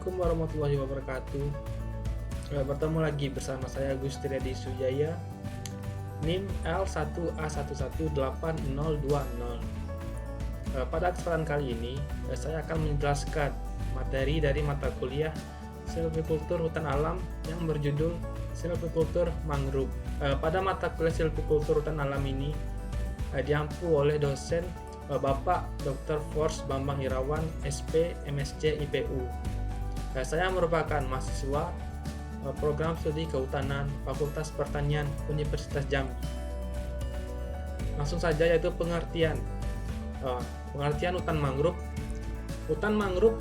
Assalamualaikum warahmatullahi wabarakatuh. Bertemu lagi bersama saya Gusti Redi Sujaya, NIM L1A1180020. Pada kesempatan kali ini, saya akan menjelaskan materi dari mata kuliah Silvicultur Hutan Alam yang berjudul Silvicultur Mangrove. Pada mata kuliah Silvicultur Hutan Alam ini diampu oleh dosen Bapak Dr. Fors Bambang Irawan, SP, MSc, IPU. Saya merupakan mahasiswa program studi kehutanan Fakultas Pertanian Universitas Jambi. Langsung saja, yaitu pengertian hutan mangrove. Hutan mangrove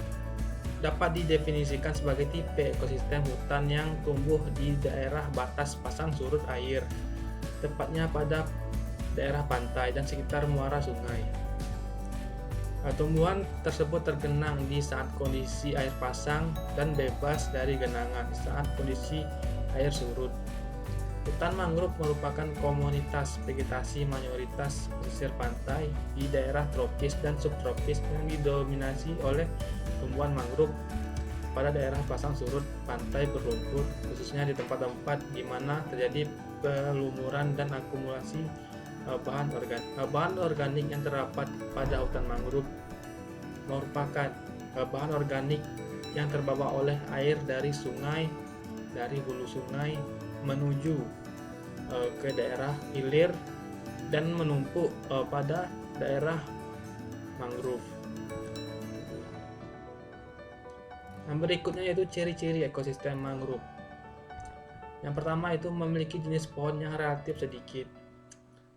dapat didefinisikan sebagai tipe ekosistem hutan yang tumbuh di daerah batas pasang surut air, tepatnya pada daerah pantai dan sekitar muara sungai. Tumbuhan tersebut tergenang di saat kondisi air pasang dan bebas dari genangan saat kondisi air surut. Hutan mangrove merupakan komunitas vegetasi mayoritas pesisir pantai di daerah tropis dan subtropis yang didominasi oleh tumbuhan mangrove pada daerah pasang surut pantai berlumpur, khususnya di tempat-tempat di mana terjadi pelumuran dan akumulasi bahan organik yang terdapat pada hutan mangrove merupakan bahan organik yang terbawa oleh air dari hulu sungai menuju ke daerah hilir dan menumpuk pada daerah mangrove. Yang berikutnya yaitu ciri-ciri ekosistem mangrove. Yang pertama itu memiliki jenis pohon yang relatif sedikit.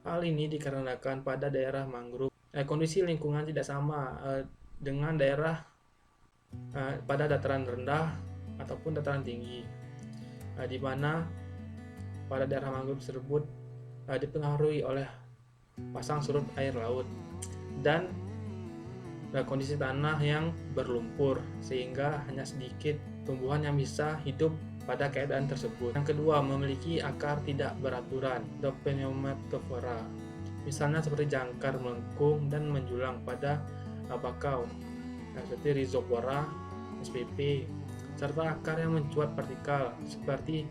Hal ini dikarenakan pada daerah mangrove kondisi lingkungan tidak sama dengan daerah pada dataran rendah ataupun dataran tinggi, di mana pada daerah mangrove tersebut dipengaruhi oleh pasang surut air laut dan kondisi tanah yang berlumpur, sehingga hanya sedikit tumbuhan yang bisa hidup pada keadaan tersebut. Yang kedua, memiliki akar tidak beraturan atau pneumatofora, misalnya seperti jangkar melengkung dan menjulang pada bakau, seperti Rhizopora spp, serta akar yang mencuat vertikal seperti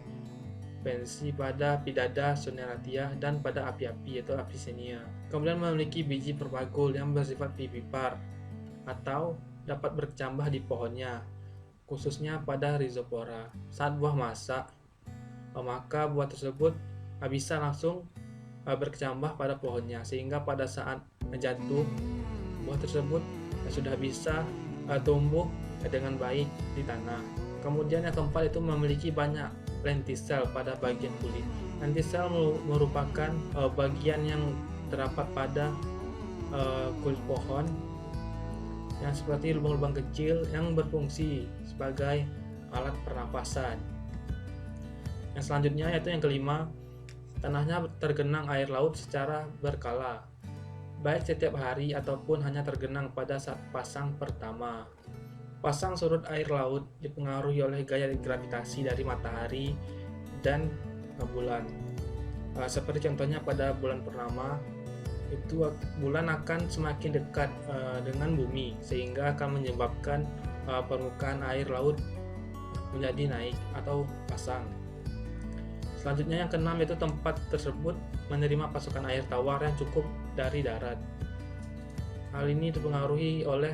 pensi pada Pidada soneratia dan pada api-api atau Avicennia. Kemudian memiliki biji propagul yang bersifat vivipar atau dapat berkecambah di pohonnya, khususnya pada Rhizopora. Saat buah masak, maka buah tersebut bisa langsung berkecambah pada pohonnya, sehingga pada saat jatuh, buah tersebut sudah bisa tumbuh dengan baik di tanah. Kemudian yang keempat itu memiliki banyak lentisel pada bagian kulit. Lentisel merupakan bagian yang terdapat pada kulit pohon yang seperti lubang-lubang kecil yang berfungsi sebagai alat pernapasan. Yang selanjutnya yaitu yang kelima, tanahnya tergenang air laut secara berkala, baik setiap hari ataupun hanya tergenang pada saat pasang pertama. Pasang surut air laut dipengaruhi oleh gaya gravitasi dari matahari dan bulan. Seperti contohnya pada bulan purnama, itu bulan akan semakin dekat dengan bumi, sehingga akan menyebabkan permukaan air laut menjadi naik atau pasang. Selanjutnya yang keenam, yaitu tempat tersebut menerima pasokan air tawar yang cukup dari darat. Hal ini dipengaruhi oleh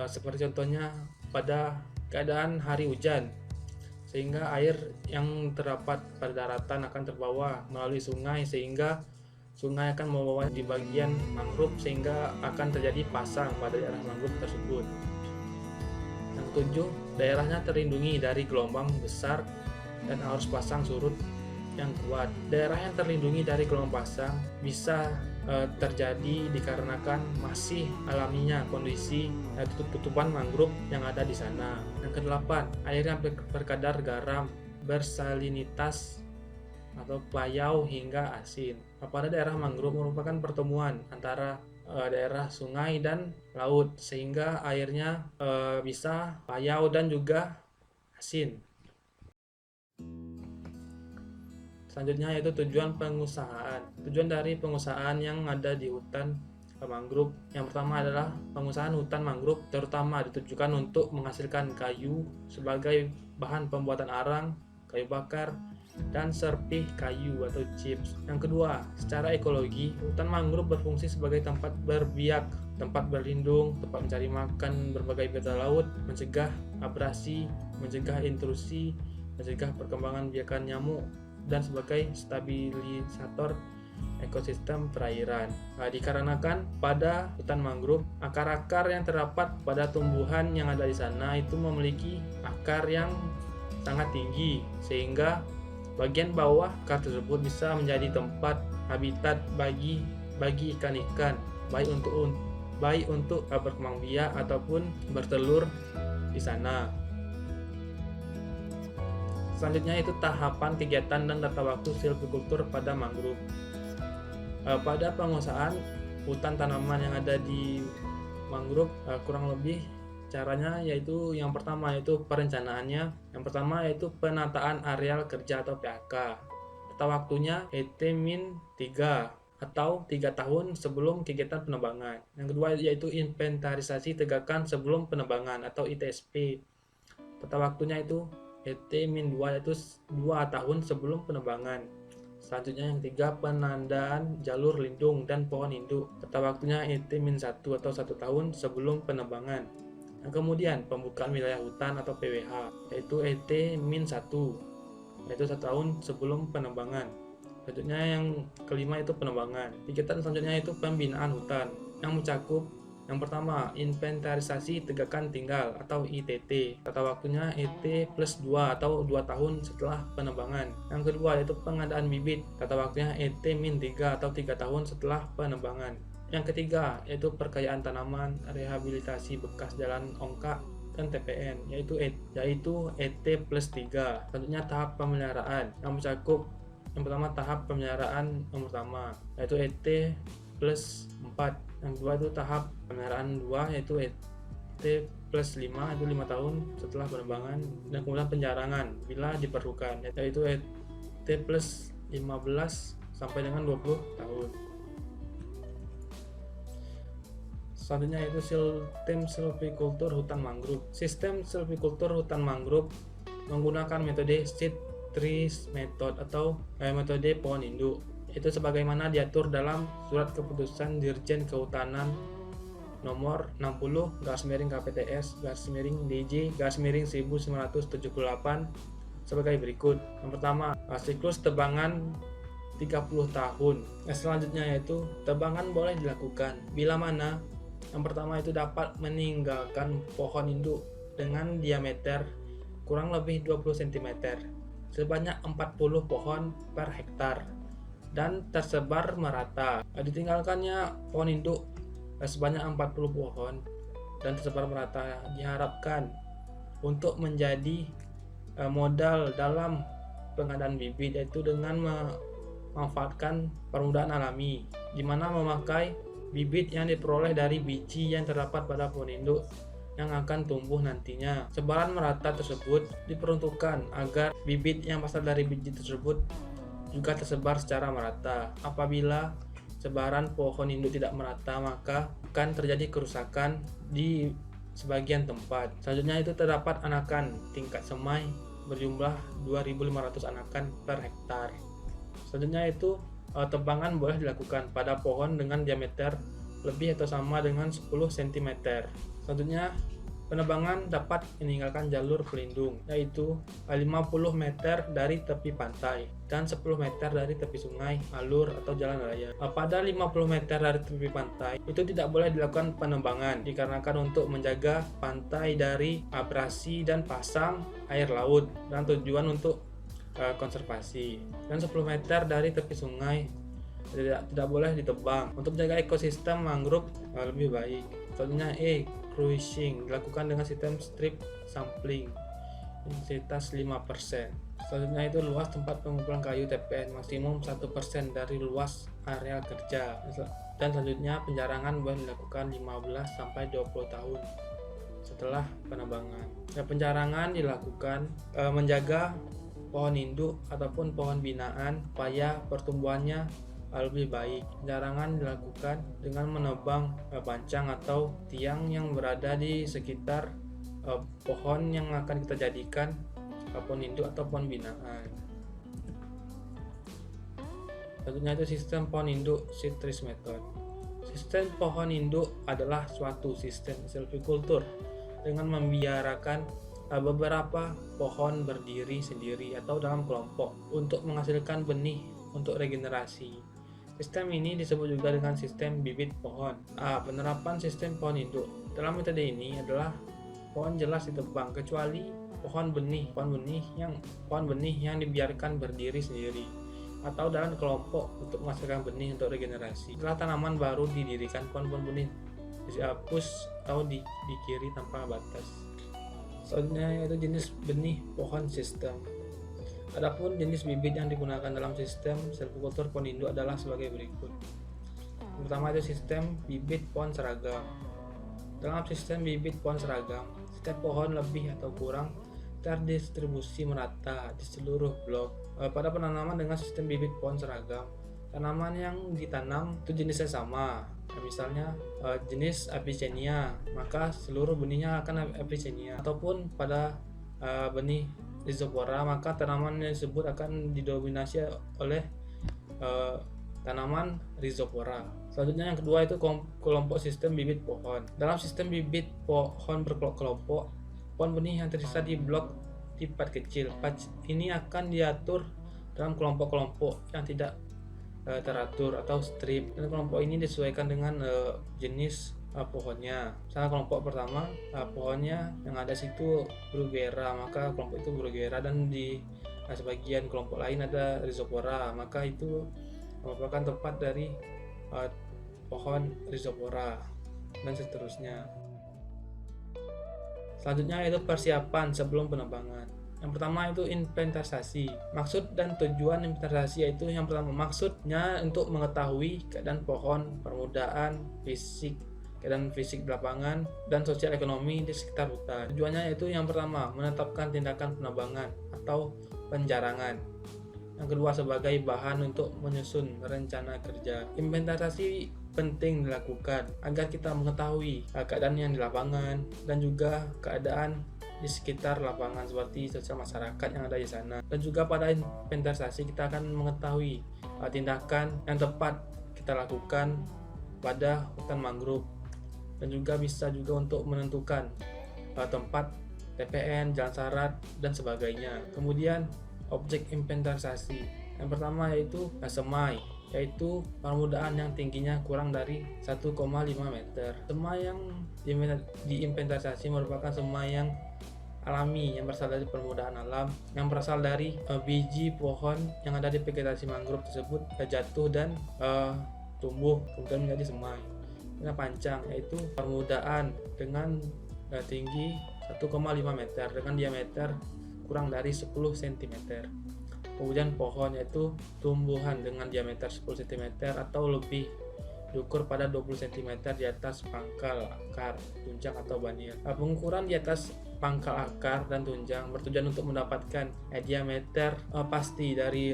seperti contohnya pada keadaan hari hujan, sehingga air yang terdapat pada daratan akan terbawa melalui sungai, sehingga sungai akan membawa di bagian mangrove, sehingga akan terjadi pasang pada daerah mangrove tersebut. Yang ketujuh, daerahnya terlindungi dari gelombang besar dan arus pasang surut yang kuat. Daerah yang terlindungi dari gelombang pasang bisa terjadi dikarenakan masih alaminya kondisi tutupan mangrove yang ada di sana. Yang kedelapan, air yang berkadar garam, bersalinitas atau payau hingga asin. Pada daerah mangrove merupakan pertemuan antara daerah sungai dan laut, sehingga airnya bisa payau dan juga asin. Selanjutnya yaitu tujuan pengusahaan. Tujuan dari pengusahaan yang ada di hutan mangrove. Yang pertama adalah pengusahaan hutan mangrove terutama ditujukan untuk menghasilkan kayu sebagai bahan pembuatan arang, kayu bakar, dan serpih kayu atau chips. Yang kedua, secara ekologi, hutan mangrove berfungsi sebagai tempat berbiak, tempat berlindung, tempat mencari makan berbagai biota laut, mencegah abrasi, mencegah intrusi, mencegah perkembangan biakan nyamuk, dan sebagai stabilisator ekosistem perairan. Dikarenakan pada hutan mangrove, akar-akar yang terdapat pada tumbuhan yang ada di sana itu memiliki akar yang sangat tinggi, sehingga bagian bawah akar tersebut bisa menjadi tempat habitat bagi ikan-ikan, baik untuk berkembang biak ataupun bertelur di sana. Selanjutnya itu tahapan kegiatan dan tata waktu silvikultur pada mangrove. Pada penguasaan hutan tanaman yang ada di mangrove, kurang lebih caranya yaitu yang pertama yaitu perencanaannya. Yang pertama yaitu penataan areal kerja atau PAK. Tata waktunya ET-3 atau 3 tahun sebelum kegiatan penebangan. Yang kedua yaitu inventarisasi tegakan sebelum penebangan atau ITSP. Tata waktunya itu ET-2 yaitu 2 tahun sebelum penebangan. Selanjutnya yang ketiga, penandaan jalur lindung dan pohon induk. Tata waktunya ET-1 atau 1 tahun sebelum penebangan. Yang kemudian pembukaan wilayah hutan atau PWH yaitu ET-1 yaitu 1 tahun sebelum penebangan. Selanjutnya yang kelima itu penebangan. Kegiatan selanjutnya itu pembinaan hutan yang mencakup yang pertama, inventarisasi tegakan tinggal atau ITT. Tata waktunya ET+2 atau 2 tahun setelah penebangan. Yang kedua yaitu pengadaan bibit. Tata waktunya ET-3 atau 3 tahun setelah penebangan. Yang ketiga yaitu perkayaan tanaman, rehabilitasi bekas jalan ongkak dan TPN yaitu ET+3. Selanjutnya tahap pemeliharaan yang mencakup yang pertama tahap pemeliharaan yang pertama yaitu ET+4. Yang kedua itu tahap pemeliharaan 2 yaitu ET+5 itu 5 tahun setelah penebangan, dan kemudian penjarangan bila diperlukan yaitu ET+15 sampai dengan 20 tahun. Selanjutnya yaitu sistem silvikultur hutan mangrove. Sistem silvikultur hutan mangrove menggunakan metode seed trees method atau metode pohon induk. Itu sebagaimana diatur dalam Surat Keputusan Dirjen Kehutanan nomor 60/DJ/1978 sebagai berikut. Yang pertama, siklus tebangan 30 tahun. Selanjutnya yaitu tebangan boleh dilakukan bila mana yang pertama itu dapat meninggalkan pohon induk dengan diameter kurang lebih 20 cm sebanyak 40 pohon per hektar dan tersebar merata. Ditinggalkannya pohon induk sebanyak 40 pohon dan tersebar merata diharapkan untuk menjadi modal dalam pengadaan bibit, yaitu dengan memanfaatkan permudahan alami, di mana memakai bibit yang diperoleh dari biji yang terdapat pada pohon induk yang akan tumbuh nantinya. Sebaran merata tersebut diperuntukkan agar bibit yang berasal dari biji tersebut juga tersebar secara merata. Apabila sebaran pohon induk tidak merata, maka akan terjadi kerusakan di sebagian tempat. Selanjutnya itu terdapat anakan tingkat semai berjumlah 2.500 anakan per hektar. Selanjutnya itu tebangan boleh dilakukan pada pohon dengan diameter lebih atau sama dengan 10 cm. Selanjutnya penebangan dapat meninggalkan jalur pelindung, yaitu 50 meter dari tepi pantai dan 10 meter dari tepi sungai, alur atau jalan raya. Pada 50 meter dari tepi pantai itu tidak boleh dilakukan penebangan dikarenakan untuk menjaga pantai dari abrasi dan pasang air laut dan tujuan untuk konservasi. Dan 10 meter dari tepi sungai tidak boleh ditebang untuk menjaga ekosistem mangrove lebih baik. Selanjutnya cruising dilakukan dengan sistem strip sampling intensitas 5%. Selanjutnya itu luas tempat pengumpulan kayu TPN maksimum 1% dari luas area kerja. Dan selanjutnya penjarangan boleh dilakukan 15 sampai 20 tahun setelah penebangan. Penjarangan dilakukan menjaga pohon induk ataupun pohon binaan supaya pertumbuhannya lebih baik. Penjarangan dilakukan dengan menebang pancang atau tiang yang berada di sekitar pohon yang akan kita jadikan pohon induk atau pohon binaan. Selanjutnya itu sistem pohon induk seed trees method. Sistem pohon induk adalah suatu sistem silvikultur dengan membiarkan beberapa pohon berdiri sendiri atau dalam kelompok untuk menghasilkan benih untuk regenerasi. Sistem ini disebut juga dengan sistem bibit pohon. Penerapan sistem pohon induk. Dalam metode ini adalah pohon jelas ditebang kecuali pohon benih yang dibiarkan berdiri sendiri atau dalam kelompok untuk menghasilkan benih untuk regenerasi. Setelah tanaman baru didirikan, pohon-pohon benih dihapus atau dikiri tanpa batas. Selanjutnya yaitu jenis benih pohon sistem. Adapun jenis bibit yang digunakan dalam sistem silvikultur pohon induk adalah sebagai berikut. Yang pertama itu sistem bibit pohon seragam. Dalam sistem bibit pohon seragam, setiap pohon lebih atau kurang terdistribusi merata di seluruh blok. Pada penanaman dengan sistem bibit pohon seragam, tanaman yang ditanam itu jenisnya sama. Misalnya jenis Avicennia, maka seluruh benihnya akan Avicennia. Ataupun pada benih Rhizopora, maka tanaman yang disebut akan didominasi oleh tanaman Rhizopora. Selanjutnya yang kedua itu kelompok sistem bibit pohon. Dalam sistem bibit pohon berkelompok, pohon benih yang tersisa di blok part kecil. Part ini akan diatur dalam kelompok-kelompok yang tidak teratur atau strip. Dan kelompok ini disesuaikan dengan jenis pohonnya. Misalnya kelompok pertama pohonnya yang ada situ Bruguera, maka kelompok itu Bruguera, dan di sebagian kelompok lain ada Rhizopora, maka itu merupakan tempat dari pohon Rhizopora, dan seterusnya. Selanjutnya yaitu persiapan sebelum penebangan. Yang pertama itu inventarisasi. Maksud dan tujuan inventarisasi yaitu yang pertama, maksudnya untuk mengetahui keadaan pohon, permukaan fisik, keadaan fisik di lapangan, dan sosial ekonomi di sekitar hutan. Tujuannya yaitu yang pertama, menetapkan tindakan penebangan atau penjarangan. Yang kedua, sebagai bahan untuk menyusun rencana kerja. Inventarisasi penting dilakukan agar kita mengetahui keadaan yang di lapangan dan juga keadaan di sekitar lapangan seperti sosial masyarakat yang ada di sana. Dan juga pada inventarisasi kita akan mengetahui tindakan yang tepat kita lakukan pada hutan mangrove, dan juga bisa juga untuk menentukan tempat TPN, jalan syarat, dan sebagainya. Kemudian objek inventarisasi yang pertama yaitu semai, yaitu permukaan yang tingginya kurang dari 1,5 meter. Semai yang diinventarisasi merupakan semai yang alami, yang berasal dari permukaan alam, yang berasal dari biji pohon yang ada di vegetasi mangrove tersebut jatuh dan tumbuh kemudian menjadi semai. Yang pancang yaitu permukaan dengan tinggi 1,5 meter dengan diameter kurang dari 10 cm. Kemudian pohon yaitu tumbuhan dengan diameter 10 cm atau lebih diukur pada 20 cm di atas pangkal akar, tunjang atau banir. Pengukuran di atas pangkal akar dan tunjang bertujuan untuk mendapatkan diameter pasti dari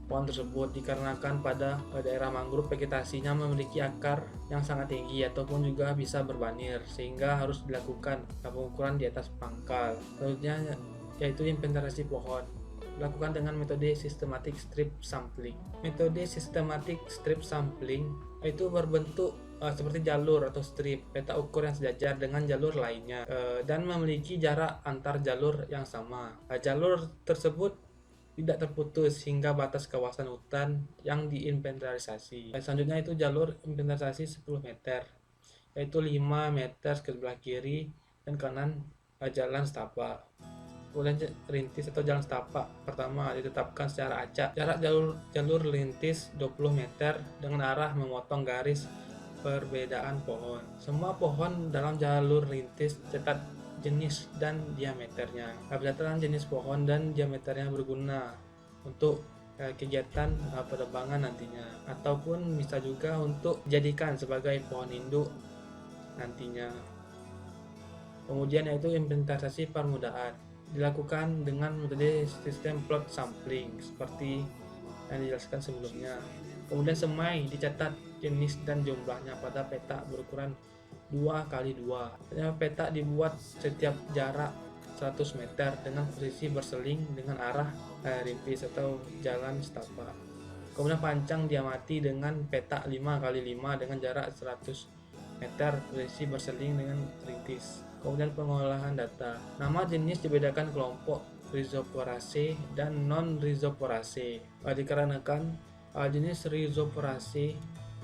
pohon tersebut, dikarenakan pada daerah mangrove vegetasinya memiliki akar yang sangat tinggi ataupun juga bisa berbanir, sehingga harus dilakukan pengukuran di atas pangkal. Selanjutnya yaitu inventarisasi pohon, dilakukan dengan metode systematic strip sampling. Metode systematic strip sampling itu berbentuk seperti jalur atau strip peta ukur yang sejajar dengan jalur lainnya dan memiliki jarak antar jalur yang sama. Jalur tersebut tidak terputus hingga batas kawasan hutan yang diinventarisasi. Selanjutnya itu jalur inventarisasi 10 meter, yaitu 5 meter ke sebelah kiri dan kanan jalan setapak. Kemudian rintis atau jalan setapak pertama ditetapkan secara acak. Jarak jalur rintis 20 meter dengan arah memotong garis perbedaan pohon. Semua pohon dalam jalur rintis catat jenis dan diameternya. Pencatatan jenis pohon dan diameternya berguna untuk kegiatan penebangan nantinya, ataupun bisa juga untuk dijadikan sebagai pohon induk nantinya. Kemudian yaitu inventarisasi permukaan, dilakukan dengan metode sistem plot sampling seperti yang dijelaskan sebelumnya. Kemudian semai dicatat jenis dan jumlahnya pada peta berukuran 2x2. Peta dibuat setiap jarak 100 meter dengan posisi berseling dengan arah rintis atau jalan setapak. Kemudian pancang diamati dengan peta 5x5 dengan jarak 100 meter posisi berseling dengan rintis. Kemudian pengolahan data. Nama jenis dibedakan kelompok Rhizoporaceae dan non-Rhizoporaceae. Dikarenakan jenis Rhizoporaceae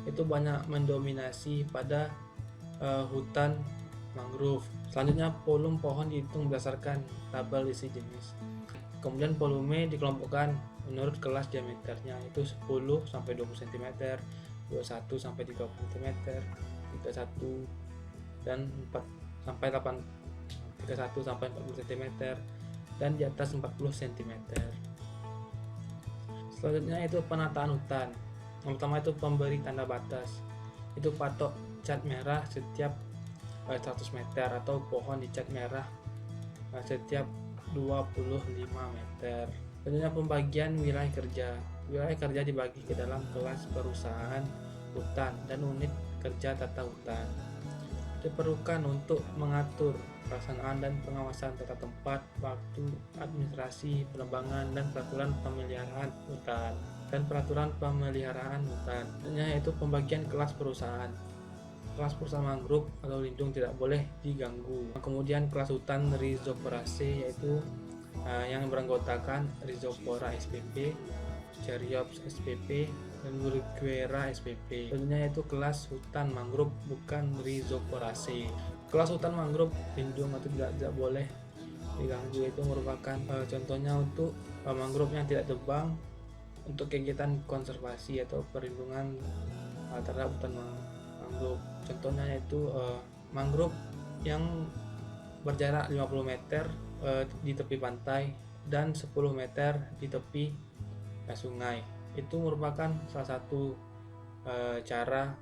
itu banyak mendominasi pada hutan mangrove. Selanjutnya volume pohon dihitung berdasarkan tabel isi jenis. Kemudian volume dikelompokkan menurut kelas diameternya, itu 10 sampai 20 cm, 21 sampai 30 cm, 31 dan 4 sampai 8 31 sampai 40 cm dan di atas 40 cm. Selanjutnya itu penataan hutan. Yang pertama itu pemberi tanda batas. Itu patok cat merah setiap 100 meter atau pohon dicat merah setiap 25 meter. Selanjutnya pembagian wilayah kerja. Wilayah kerja dibagi ke dalam kelas perusahaan hutan dan unit kerja tata hutan. Diperlukan untuk mengatur pelaksanaan dan pengawasan tata tempat, waktu, administrasi, penebangan, dan peraturan pemeliharaan hutan. Yaitu pembagian kelas perusahaan. Kelas perusahaan mangrove atau lindung tidak boleh diganggu. Kemudian kelas hutan Rhizoporaceae yaitu yang beranggotakan Rhizopora spp, Caryopsis spp, dan Bruguiera spp. Tentunya yaitu kelas hutan mangrove bukan Rhizoporaceae. Kelas hutan mangrove lindung atau tidak boleh diganggu itu merupakan contohnya untuk mangrove yang tidak tebang untuk kegiatan konservasi atau perlindungan terhadap hutan mangrove. Contohnya yaitu mangrove yang berjarak 50 meter di tepi pantai dan 10 meter di tepi sungai. Itu merupakan salah satu cara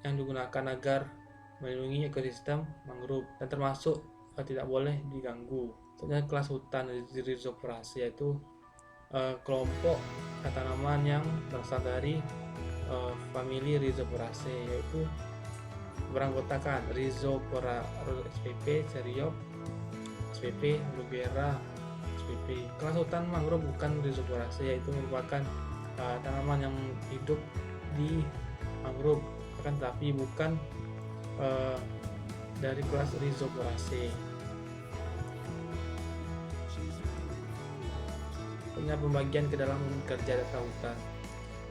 yang digunakan agar melindungi ekosistem mangrove dan termasuk tidak boleh diganggu. Contohnya kelas hutan Rhizoporaceae yaitu kelompok tanaman yang berasal dari famili Rhizoporaceae yaitu beranggotakan Rhizopora spp, Caryopsis spp, Bruguiera spp. Kelas hutan mangrove bukan Rhizoporaceae yaitu merupakan tanaman yang hidup di mangrove akan tetapi bukan dari kelas Rhizoporaceae. Punya pembagian ke dalam unit kerja tata hutan.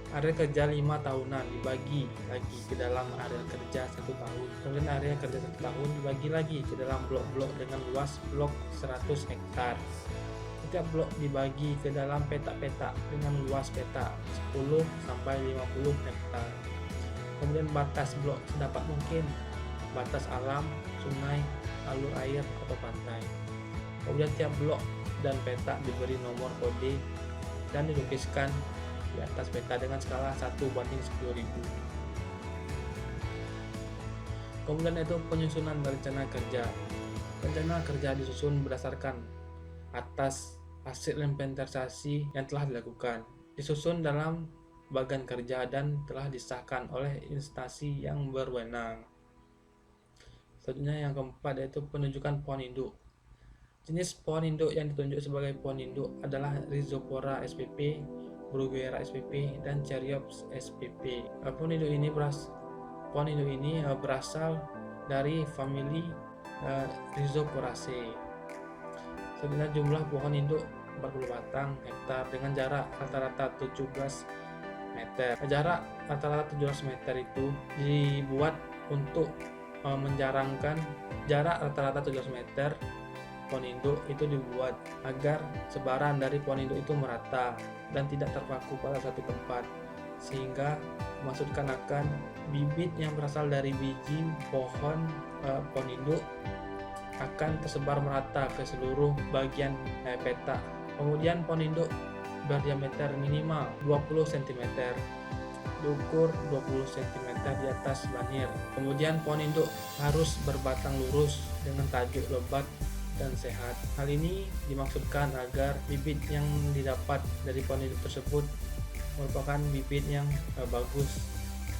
Area kerja 5 tahunan dibagi lagi ke dalam area kerja 1 tahun. Kemudian area kerja 1 tahun dibagi lagi ke dalam blok-blok dengan luas blok 100 hektar. Setiap blok dibagi ke dalam peta-peta dengan luas peta 10 sampai 50 hektar. Kemudian batas blok sedapat mungkin, batas alam, sungai, alur air atau pantai. Kemudian tiap blok dan peta diberi nomor kode dan dilukiskan di atas peta dengan skala 1:10.000. Kemudian itu penyusunan rencana kerja. Rencana kerja disusun berdasarkan atas hasil inventarisasi yang telah dilakukan, disusun dalam bagan kerja dan telah disahkan oleh instansi yang berwenang. Selanjutnya yang keempat yaitu penunjukan pohon induk. Jenis pohon induk yang ditunjuk sebagai pohon induk adalah Rhizopora spp, Bruguiera spp, dan Caryopsis spp. Pohon induk ini berasal dari famili Rhizoporaceae. Sebenarnya jumlah pohon induk 40 batang hektar dengan jarak rata-rata 17 meter. Jarak rata-rata 17 meter itu dibuat untuk menjarangkan jarak rata-rata 17 meter pohon induk itu dibuat agar sebaran dari pohon induk itu merata dan tidak terpaku pada satu tempat, sehingga maksudkan akan bibit yang berasal dari biji pohon induk akan tersebar merata ke seluruh bagian peta. Kemudian pohon induk berdiameter minimal 20 cm, diukur 20 cm di atas banir. Kemudian pohon induk harus berbatang lurus dengan tajuk lebat dan sehat. Hal ini dimaksudkan agar bibit yang didapat dari pohon induk tersebut merupakan bibit yang bagus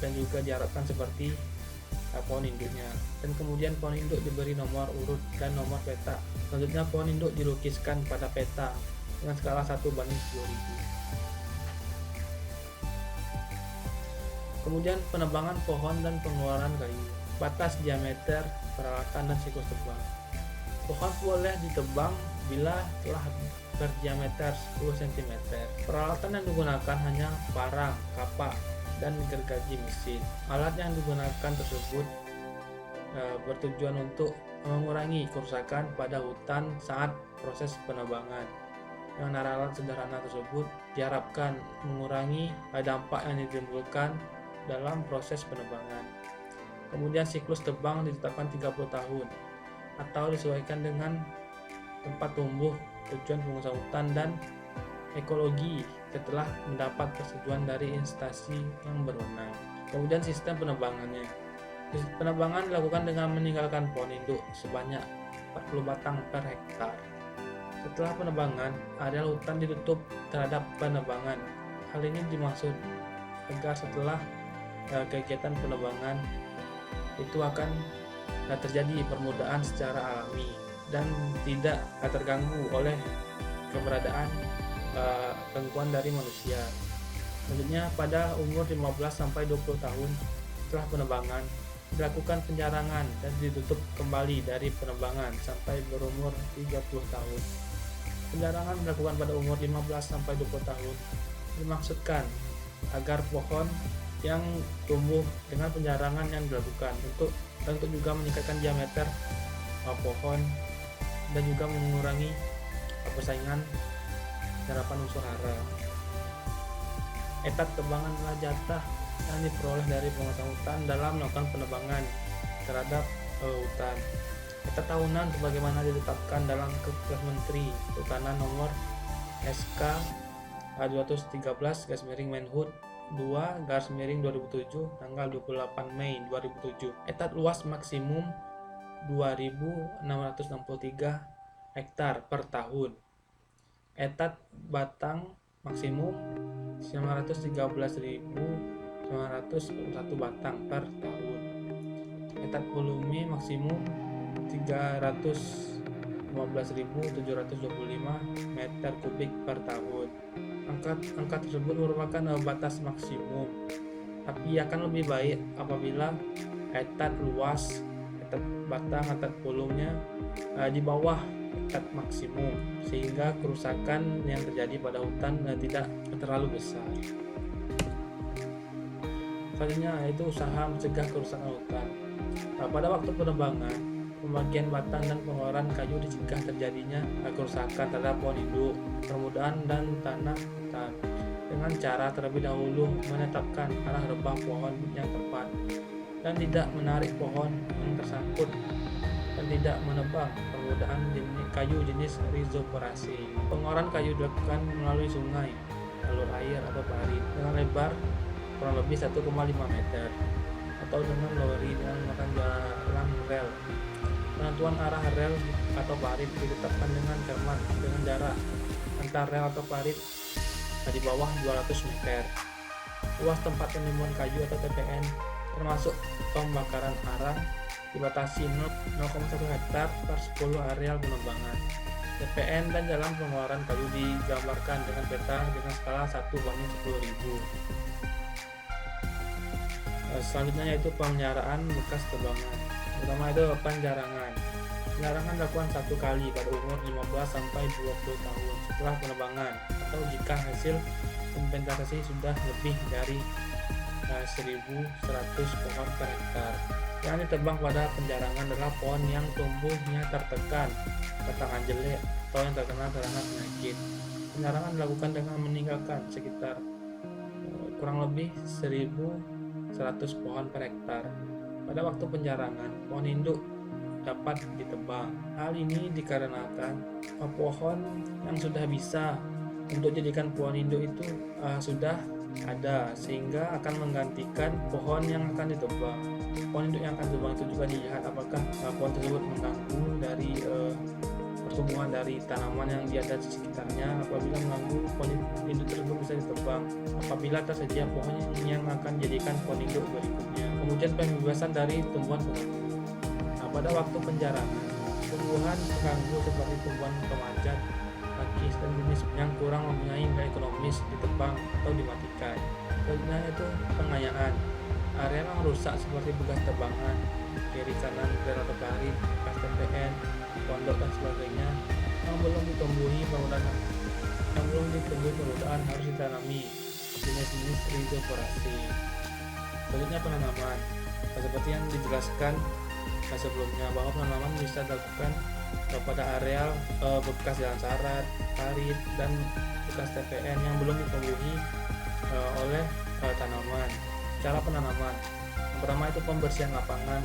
dan juga diharapkan seperti pohon induknya. Dan kemudian pohon induk diberi nomor urut dan nomor peta. Selanjutnya pohon induk dilukiskan pada peta dengan skala 1:10.000. Kemudian penebangan pohon dan pengeluaran kayu. Batas diameter, peralatan, dan siklus tebang. Pohon boleh ditebang bila telah berdiameter 10 cm. Peralatan yang digunakan hanya parang, kapak, dan gergaji mesin. Alat yang digunakan tersebut bertujuan untuk mengurangi kerusakan pada hutan saat proses penebangan. Dengan alat sederhana tersebut diharapkan mengurangi dampak yang ditimbulkan dalam proses penebangan. Kemudian siklus tebang ditetapkan 30 tahun atau disesuaikan dengan tempat tumbuh, tujuan pengusaha hutan, dan ekologi setelah mendapat persetujuan dari instansi yang berwenang. Kemudian sistem penebangannya. Penebangan dilakukan dengan meninggalkan pohon induk sebanyak 40 batang per hektar. Setelah penebangan, areal hutan ditutup terhadap penebangan. Hal ini dimaksud agar setelah kegiatan penebangan itu akan terjadi permudahan secara alami dan tidak terganggu oleh keberadaan gangguan dari manusia. Selanjutnya pada umur 15-20 tahun setelah penebangan dilakukan penjarangan dan ditutup kembali dari penebangan sampai berumur 30 tahun. Penjarangan dilakukan pada umur 15-20 tahun dimaksudkan agar pohon yang tumbuh dengan penjarangan yang dilakukan untuk juga meningkatkan diameter pohon dan juga mengurangi persaingan serapan unsur hara. Etat tebangan adalah jatah yang diperoleh dari pengusaha hutan dalam melakukan penebangan terhadap hutan. Etat tahunan sebagaimana ditetapkan dalam Keputusan Menteri Kehutanan Nomor SK 213/Menhub 2/2007 tanggal 28 Mei 2007. Etat luas maksimum 2.663 hektar per tahun. Etat batang maksimum 913.941 batang per tahun. Etat volume maksimum 315.725 meter kubik per tahun. Angka tersebut merupakan batas maksimum, tapi akan lebih baik apabila etat luas, etat batang, etat volumenya di bawah etat maksimum, sehingga kerusakan yang terjadi pada hutan tidak terlalu besar. Selanjutnya yaitu usaha mencegah kerusakan hutan. Pada waktu penebangan, pembagian batang dan pengeluaran kayu dicegah terjadinya kerusakan terhadap pohon induk, permudahan, dan tanah hutan dengan cara terlebih dahulu menetapkan arah rebah pohon yang tepat dan tidak menarik pohon yang tersangkut dan tidak menebang permudahan kayu jenis rhizosperaceae. Pengeluaran kayu dilakukan melalui sungai, alur air, atau parit dengan lebar kurang lebih 1,5 meter atau dengan lori dengan menggunakan jalan rel. Penentuan arah rel atau parit ditetapkan dengan cermat dengan jarak antar rel atau parit di bawah 200 meter. Luas tempat penimbunan kayu atau TPN termasuk pembakaran arang dibatasi 0,1 hektar per 10 areal penebangan. TPN dan jalan pengeluaran kayu digambarkan dengan peta dengan skala 1:10.000. Selanjutnya yaitu pemeliharaan bekas tebangan. Pertama itu penjarangan. Penjarangan dilakukan 1 kali pada umur 15-20 tahun setelah penebangan atau jika hasil kompensasi sudah lebih dari 1.100 pohon per hektar. Yang ditebang pada penjarangan adalah pohon yang tumbuhnya tertekan, batang jelek, atau yang terkena serangan penyakit. Penjarangan dilakukan dengan meninggalkan sekitar kurang lebih 1.100 pohon per hektar. Pada waktu penjarangan, pohon induk dapat ditebang. Hal ini dikarenakan pohon yang sudah bisa untuk dijadikan pohon induk itu sudah ada, sehingga akan menggantikan pohon yang akan ditebang. Pohon induk yang akan ditebang itu juga dilihat apakah pohon tersebut mengganggu dari pertumbuhan dari tanaman yang di atas sekitarnya. Apabila mengganggu, pohon induk tersebut bisa ditebang apabila tersedia pohon yang akan dijadikan pohon induk berikutnya. Kemudian pembebasan dari tumbuhan pengganggu. Pada waktu penjarahan, tumbuhan pengganggu seperti tumbuhan pemanjat, pakis, dan jenis yang kurang mempunyai nilai ekonomis ditebang atau dimatikan. Selanjutnya itu pengayaan. Area yang rusak seperti bekas tebangan, kiri kanan rel parit, bekas TPN, pondok dan sebagainya yang belum ditumbuhi penggunaan harus ditanami jenis-jenis regenerasi. Selanjutnya penanaman. Seperti yang dijelaskan sebelumnya bahwa penanaman bisa dilakukan pada areal bekas jalan sarat, parit, dan bekas TPN yang belum ditumbuhi oleh tanaman. Cara penanaman. Yang pertama itu pembersihan lapangan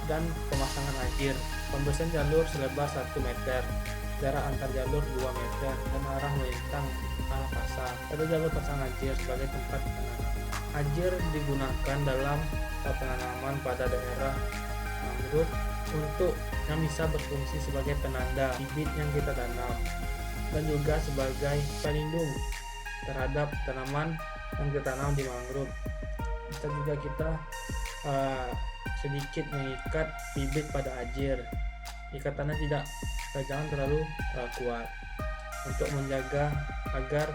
dan pemasangan air. Pembersihan jalur selebar 1 meter, jarak antar jalur 2 meter, dan arah melintang arah pasang. Ada jalur pasang air sebagai tempat penanaman. Air digunakan dalam penanaman pada daerah mangrove untuk yang bisa berfungsi sebagai penanda bibit yang kita tanam dan juga sebagai pelindung terhadap tanaman yang kita tanam di mangrove. Bisa juga kita sedikit mengikat bibit pada air. Ikatannya jangan terlalu kuat untuk menjaga agar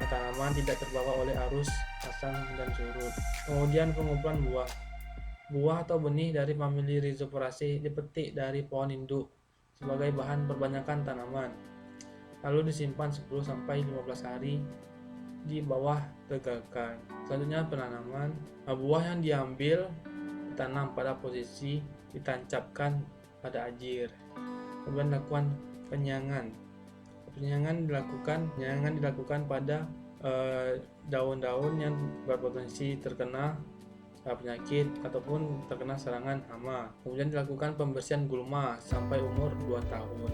tanaman tidak terbawa oleh arus pasang dan surut. Kemudian pengumpulan buah atau benih dari famili Rhizophoracea dipetik dari pohon induk sebagai bahan perbanyakan tanaman, lalu disimpan 10-15 hari di bawah tegakan. Selanjutnya penanaman. Buah yang diambil ditanam pada posisi ditancapkan pada ajir. Kemudian lakukan penyangan. Penyangan dilakukan pada daun-daun yang berpotensi terkena penyakit ataupun terkena serangan hama. Kemudian dilakukan pembersihan gulma sampai umur 2 tahun.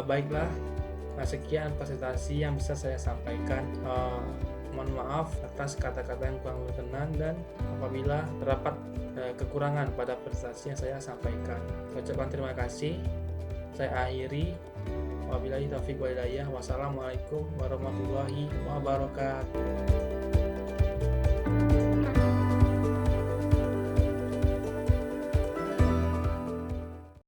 Baiklah, sekian presentasi yang bisa saya sampaikan. Mohon maaf atas kata-kata yang kurang berkenan dan apabila terdapat kekurangan pada presentasi yang saya sampaikan. Saya ucapkan terima kasih. Saya akhiri. Wabillahi taufiq wal hidayah. Wassalamualaikum warahmatullahi wabarakatuh.